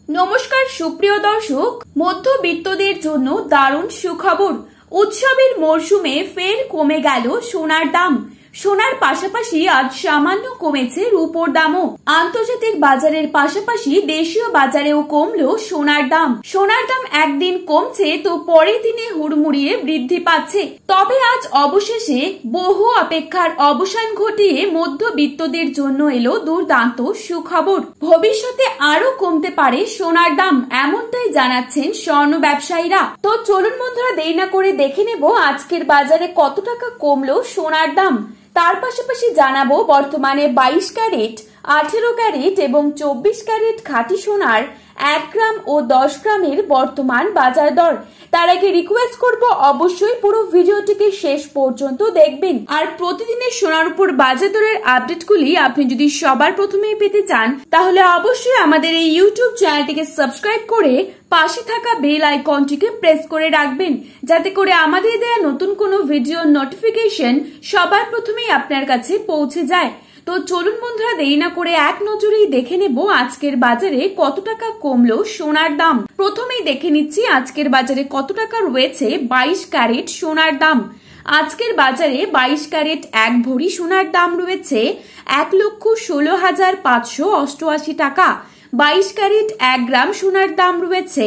নমস্কার সুপ্রিয় দর্শক, মধ্যবিত্তদের জন্য দারুণ সুখবর। উৎসবের মরশুমে ফের কমে গেল সোনার দাম। সোনার পাশাপাশি আজ সামান্য কমেছে রূপোর দামও। আন্তর্জাতিক বাজারের পাশাপাশি দেশীয় বাজারেও কমলো সোনার দাম। সোনার দাম একদিন কমছে তো পরের দিনে হুড়মুড়িয়ে বৃদ্ধি পাচ্ছে। তবে আজ অবশেষে বহু অপেক্ষার অবসান ঘটিয়ে মধ্যবিত্তদের জন্য এলো দুর্দান্ত সুখবর। ভবিষ্যতে আরো কমতে পারে সোনার দাম, এমনটাই জানাচ্ছেন স্বর্ণ ব্যবসায়ীরা। তো চলুন বন্ধুরা, দেরি না করে দেখে নেব আজকের বাজারে কত টাকা কমলো সোনার দাম। তার পাশাপাশি জানাবো বর্তমানে 22 ক্যারেট, 18 ক্যারেট এবং 24 ক্যারেট খাঁটি সোনার 1 গ্রাম ও 10 গ্রামের বর্তমান বাজার দর। তার আগে রিকোয়েস্ট করব অবশ্যই পুরো ভিডিওটিকে শেষ পর্যন্ত দেখবেন। আর প্রতিদিনের সোনার উপর বাজার দরের আপডেটগুলি আপনি যদি সবার প্রথমেই পেতে চান তাহলে অবশ্যই আমাদের এই ইউটিউব চ্যানেলটিকে সাবস্ক্রাইব করে পাশে থাকা বেল আইকনটিকে প্রেস করে রাখবেন, যাতে করে আমাদের দেয়া নতুন কোনো ভিডিওর নোটিফিকেশন সবার প্রথমেই আপনার কাছে পৌঁছে যায়। তো চলুন বন্ধুরা, দেরি না করে এক নজরেই দেখে নেব আজকের বাজারে কত টাকা কমলো সোনার দাম। প্রথমেই দেখে নিচ্ছি আজকের বাজারে কত টাকা রয়েছে 22 ক্যারেট সোনার দাম। আজকের বাজারে 22 ক্যারেট 1 ভরি সোনার দাম রয়েছে 1,16,588 টাকা। 22 ক্যারেট 1 গ্রাম সোনার দাম রয়েছে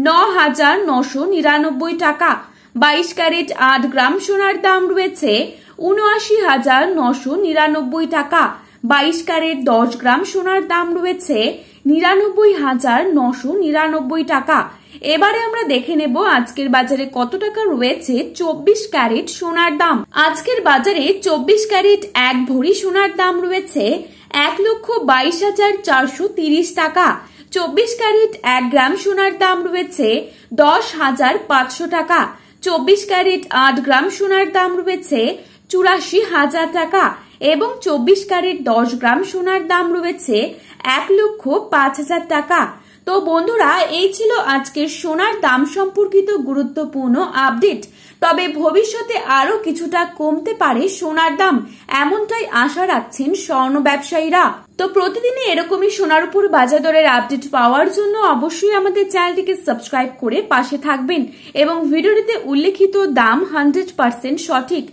9,999 টাকা। 22 ক্যারেট 8 গ্রাম সোনার দাম রয়েছে 79,999 টাকা। 22 ক্যারেট 10 গ্রাম সোনার দাম রয়েছে 99,999 টাকা। এবারে আমরা দেখে নেব আজকের বাজারে কত টাকা রয়েছে 24 ক্যারেট সোনার দাম। আজকের বাজারে 24 ক্যারেট 1 ভরি সোনার দাম রয়েছে 1,22,430 টাকা। 24 ক্যারেট 1 গ্রাম সোনার দাম রয়েছে 10,500 টাকা। 24 ক্যারেট 8 গ্রাম সোনার দাম রয়েছে 84,000 টাকা এবং 24 ক্যারেট 10 গ্রাম সোনার দাম রয়েছে 1,05,000 টাকা। তো বন্ধুরা, এই ছিল আজকের সোনার দাম সম্পর্কিত গুরুত্বপূর্ণ আপডেট। তবে ভবিষ্যতে আরো কিছুটা কমতে পারে সোনার দাম, এমনটাই আশা রাখছেন স্বর্ণ ব্যবসায়ীরা। তো প্রতিদিনই এরকমই সোনার উপর বাজার দরের আপডেট পাওয়ার জন্য অবশ্যই আমাদের চ্যানেলটিকে সাবস্ক্রাইব করে পাশে থাকবেন এবং ভিডিওটিতে উল্লেখিত দাম 100% সঠিক